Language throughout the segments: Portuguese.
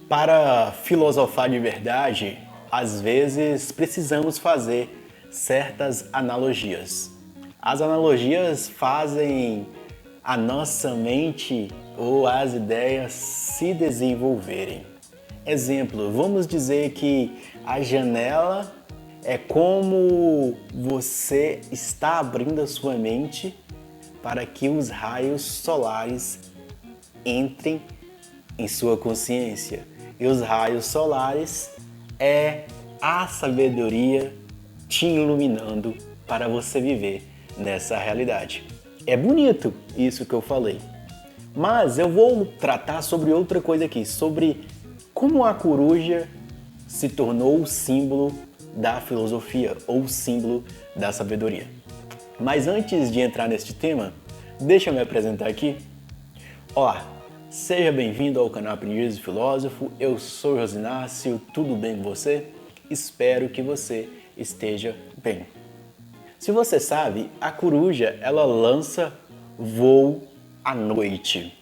Para filosofar de verdade, às vezes precisamos fazer certas analogias. As analogias fazem a nossa mente ou as ideias se desenvolverem. Exemplo, vamos dizer que a janela é como você está abrindo a sua mente para que os raios solares entrem em sua consciência. E os raios solares é a sabedoria te iluminando para você viver nessa realidade. É bonito isso que eu falei. Mas eu vou tratar sobre outra coisa aqui, sobre como a coruja se tornou o símbolo da filosofia ou o símbolo da sabedoria. Mas antes de entrar neste tema, deixa eu me apresentar aqui. Olá, seja bem-vindo ao canal Aprendiz do Filósofo, eu sou Josinácio, tudo bem com você? Espero que você esteja bem. Se você sabe, a coruja ela lança voo à noite,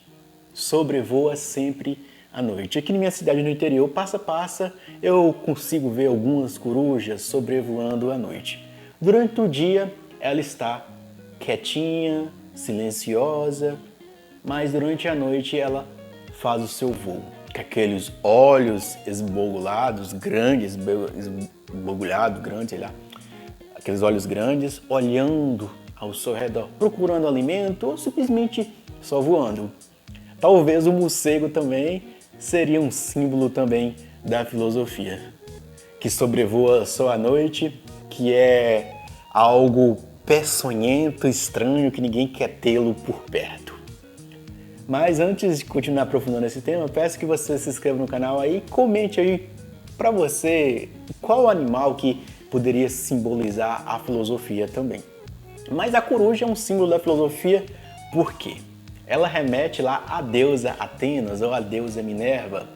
sobrevoa sempre à noite. Aqui na minha cidade no interior, passa, eu consigo ver algumas corujas sobrevoando à noite. Durante o dia, ela está quietinha, silenciosa, mas durante a noite ela faz o seu voo. Com aqueles olhos esbogulados, grandes, esbogulhados, grandes, sei lá. Aqueles olhos grandes, olhando ao seu redor, procurando alimento ou simplesmente só voando. Talvez o morcego também seria um símbolo também da filosofia, que sobrevoa só à noite, que é algo peçonhento, estranho, que ninguém quer tê-lo por perto. Mas antes de continuar aprofundando esse tema, peço que você se inscreva no canal aí e comente aí para você qual animal que poderia simbolizar a filosofia também. Mas a coruja é um símbolo da filosofia por quê? Ela remete lá à deusa Atenas ou à deusa Minerva,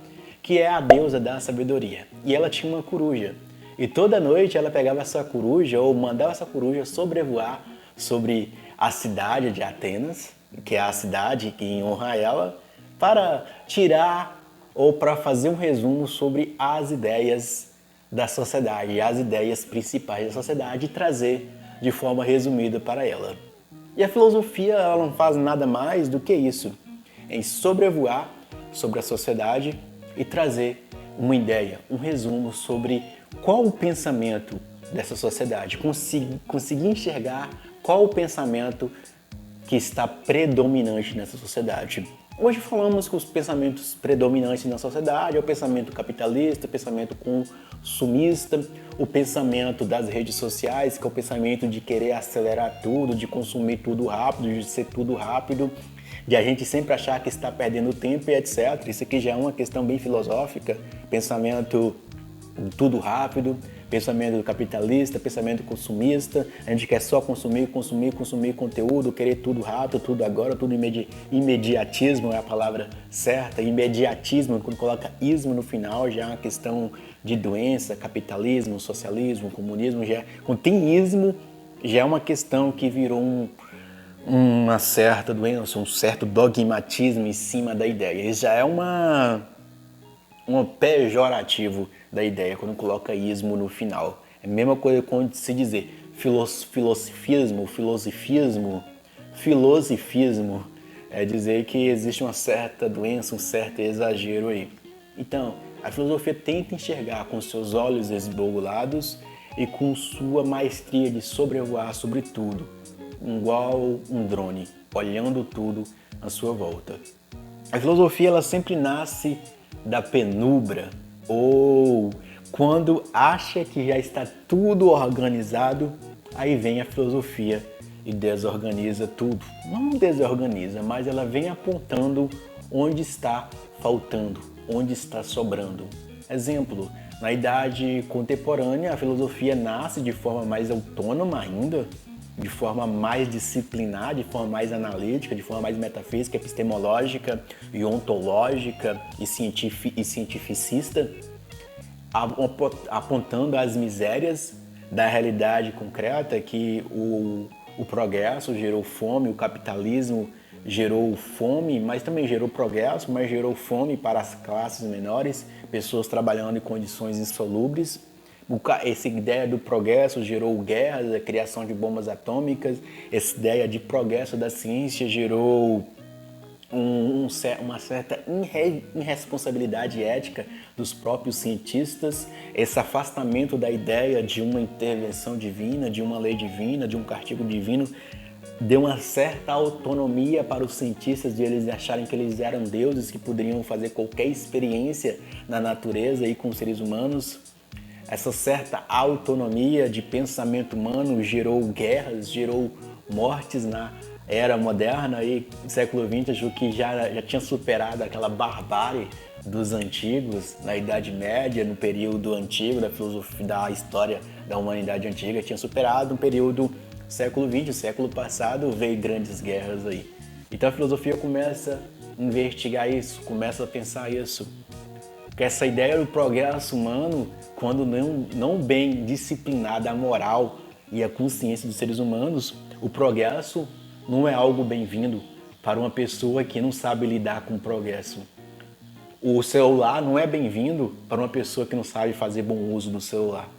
que é a deusa da sabedoria. E ela tinha uma coruja. E toda noite ela pegava essa coruja ou mandava essa coruja sobrevoar sobre a cidade de Atenas, que é a cidade que honra ela, para tirar ou para fazer um resumo sobre as ideias da sociedade, as ideias principais da sociedade e trazer de forma resumida para ela. E a filosofia ela não faz nada mais do que isso, em sobrevoar sobre a sociedade e trazer uma ideia, um resumo sobre qual o pensamento dessa sociedade, conseguir enxergar qual o pensamento que está predominante nessa sociedade. Hoje falamos que os pensamentos predominantes na sociedade é o pensamento capitalista, o pensamento consumista, o pensamento das redes sociais, que é o pensamento de querer acelerar tudo, de consumir tudo rápido, de ser tudo rápido, de a gente sempre achar que está perdendo tempo e etc. Isso aqui já é uma questão bem filosófica, pensamento tudo rápido, pensamento capitalista, pensamento consumista, a gente quer só consumir conteúdo, querer tudo rápido, tudo agora, tudo imediatismo é a palavra certa, imediatismo, quando coloca ismo no final já é uma questão de doença, capitalismo, socialismo, comunismo, quando tem ismo já é uma questão que virou uma certa doença, um certo dogmatismo em cima da ideia, isso já é um pejorativo da ideia quando coloca ismo no final. É a mesma coisa quando se dizer filosofismo é dizer que existe uma certa doença, um certo exagero aí. Então, a filosofia tenta enxergar com seus olhos esbogulados e com sua maestria de sobrevoar sobre tudo, igual um drone, olhando tudo à sua volta. A filosofia ela sempre nasce da penumbra ou quando acha que já está tudo organizado, aí vem a filosofia e desorganiza tudo. Não desorganiza, mas ela vem apontando onde está faltando, onde está sobrando. Exemplo, na idade contemporânea a filosofia nasce de forma mais autônoma ainda, de forma mais disciplinar, de forma mais analítica, de forma mais metafísica, epistemológica e ontológica e cientificista, apontando as misérias da realidade concreta que o progresso gerou fome, o capitalismo gerou fome, mas também gerou progresso, mas gerou fome para as classes menores, pessoas trabalhando em condições insalubres. Essa ideia do progresso gerou guerras, a criação de bombas atômicas. Essa ideia de progresso da ciência gerou uma certa irresponsabilidade ética dos próprios cientistas, esse afastamento da ideia de uma intervenção divina, de uma lei divina, de um castigo divino, deu uma certa autonomia para os cientistas de eles acharem que eles eram deuses, que poderiam fazer qualquer experiência na natureza e com os seres humanos. Essa certa autonomia de pensamento humano gerou guerras, gerou mortes na era moderna e no século XX, o que já tinha superado aquela barbárie dos antigos, na Idade Média, no período antigo da filosofia, da história da humanidade antiga, tinha superado um período século XX, século passado, veio grandes guerras aí. Então a filosofia começa a investigar isso, começa a pensar isso. Porque essa ideia do progresso humano, quando não bem disciplinada a moral e a consciência dos seres humanos, o progresso não é algo bem-vindo para uma pessoa que não sabe lidar com o progresso. O celular não é bem-vindo para uma pessoa que não sabe fazer bom uso do celular.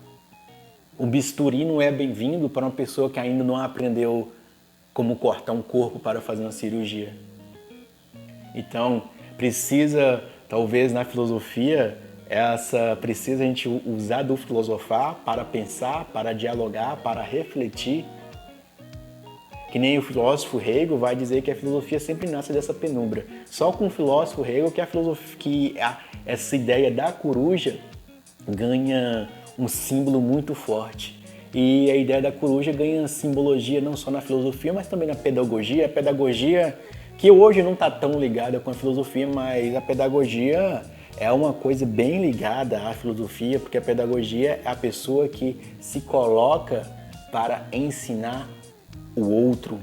O bisturi não é bem-vindo para uma pessoa que ainda não aprendeu como cortar um corpo para fazer uma cirurgia. Então, precisa, talvez na filosofia, precisa a gente usar do filosofar para pensar, para dialogar, para refletir. Que nem o filósofo Hegel vai dizer que a filosofia sempre nasce dessa penumbra. Só com o filósofo Hegel que essa ideia da coruja ganha um símbolo muito forte. E a ideia da coruja ganha simbologia não só na filosofia, mas também na pedagogia. A pedagogia que hoje não está tão ligada com a filosofia, mas a pedagogia é uma coisa bem ligada à filosofia, porque a pedagogia é a pessoa que se coloca para ensinar o outro.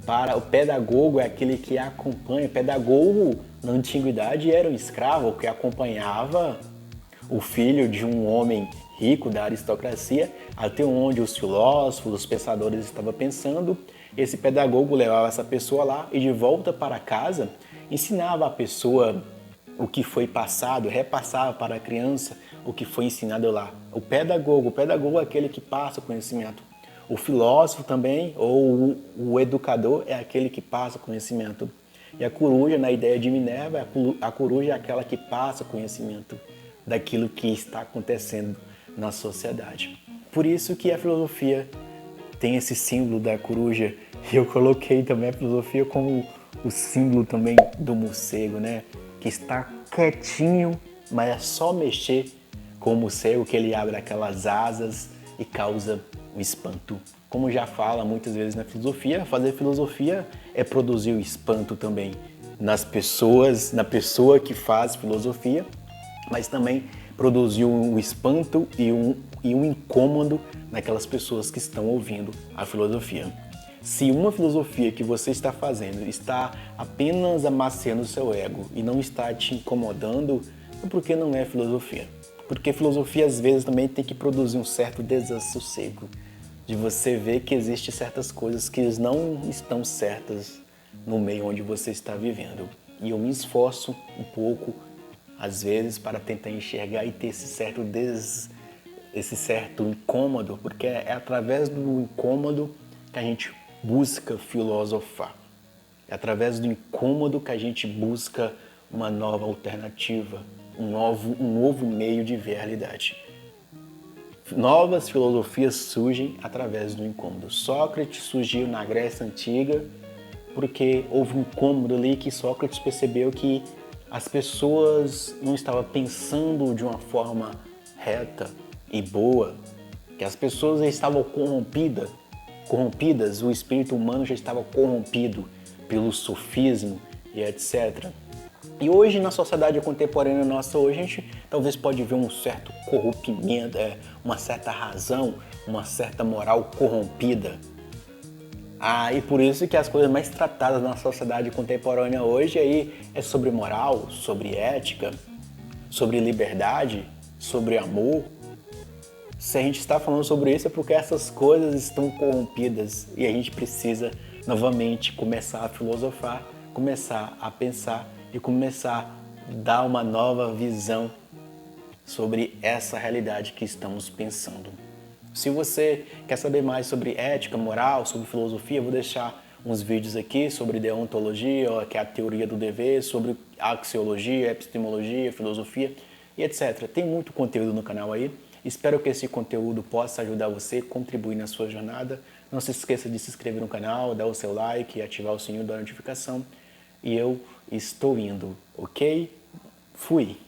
Para o pedagogo é aquele que acompanha. O pedagogo na antiguidade era um escravo que acompanhava o filho de um homem rico da aristocracia até onde os filósofos, os pensadores estavam pensando. Esse pedagogo levava essa pessoa lá e de volta para casa ensinava a pessoa o que foi passado, repassava para a criança o que foi ensinado lá. O pedagogo é aquele que passa o conhecimento. O filósofo também, ou o educador, é aquele que passa conhecimento. E a coruja, na ideia de Minerva, a coruja é aquela que passa conhecimento daquilo que está acontecendo na sociedade. Por isso que a filosofia tem esse símbolo da coruja. E eu coloquei também a filosofia como o símbolo também do morcego, né? Que está quietinho, mas é só mexer com o morcego que ele abre aquelas asas e causa o espanto. Como já fala muitas vezes na filosofia, fazer filosofia é produzir o espanto também nas pessoas, na pessoa que faz filosofia, mas também produzir um espanto e um incômodo naquelas pessoas que estão ouvindo a filosofia. Se uma filosofia que você está fazendo está apenas amaciando o seu ego e não está te incomodando, é porque não é filosofia. Porque filosofia às vezes também tem que produzir um certo desassossego, de você ver que existem certas coisas que não estão certas no meio onde você está vivendo. E eu me esforço um pouco, às vezes, para tentar enxergar e ter esse certo incômodo, porque é através do incômodo que a gente busca filosofar. É através do incômodo que a gente busca uma nova alternativa, um novo meio de ver a realidade. Novas filosofias surgem através do incômodo. Sócrates surgiu na Grécia Antiga porque houve um incômodo ali que Sócrates percebeu que as pessoas não estavam pensando de uma forma reta e boa, que as pessoas já estavam corrompidas, o espírito humano já estava corrompido pelo sofismo e etc. E hoje, na sociedade contemporânea nossa, hoje a gente talvez pode ver um certo corrompimento, uma certa razão, uma certa moral corrompida. E por isso que as coisas mais tratadas na sociedade contemporânea hoje aí é sobre moral, sobre ética, sobre liberdade, sobre amor. Se a gente está falando sobre isso é porque essas coisas estão corrompidas e a gente precisa novamente começar a filosofar começar a pensar e começar a dar uma nova visão sobre essa realidade que estamos pensando. Se você quer saber mais sobre ética, moral, sobre filosofia, eu vou deixar uns vídeos aqui sobre deontologia, que é a teoria do dever, sobre axiologia, epistemologia, filosofia e etc. Tem muito conteúdo no canal aí. Espero que esse conteúdo possa ajudar você, contribuir na sua jornada. Não se esqueça de se inscrever no canal, dar o seu like e ativar o sininho da notificação. E eu estou indo, ok? Fui!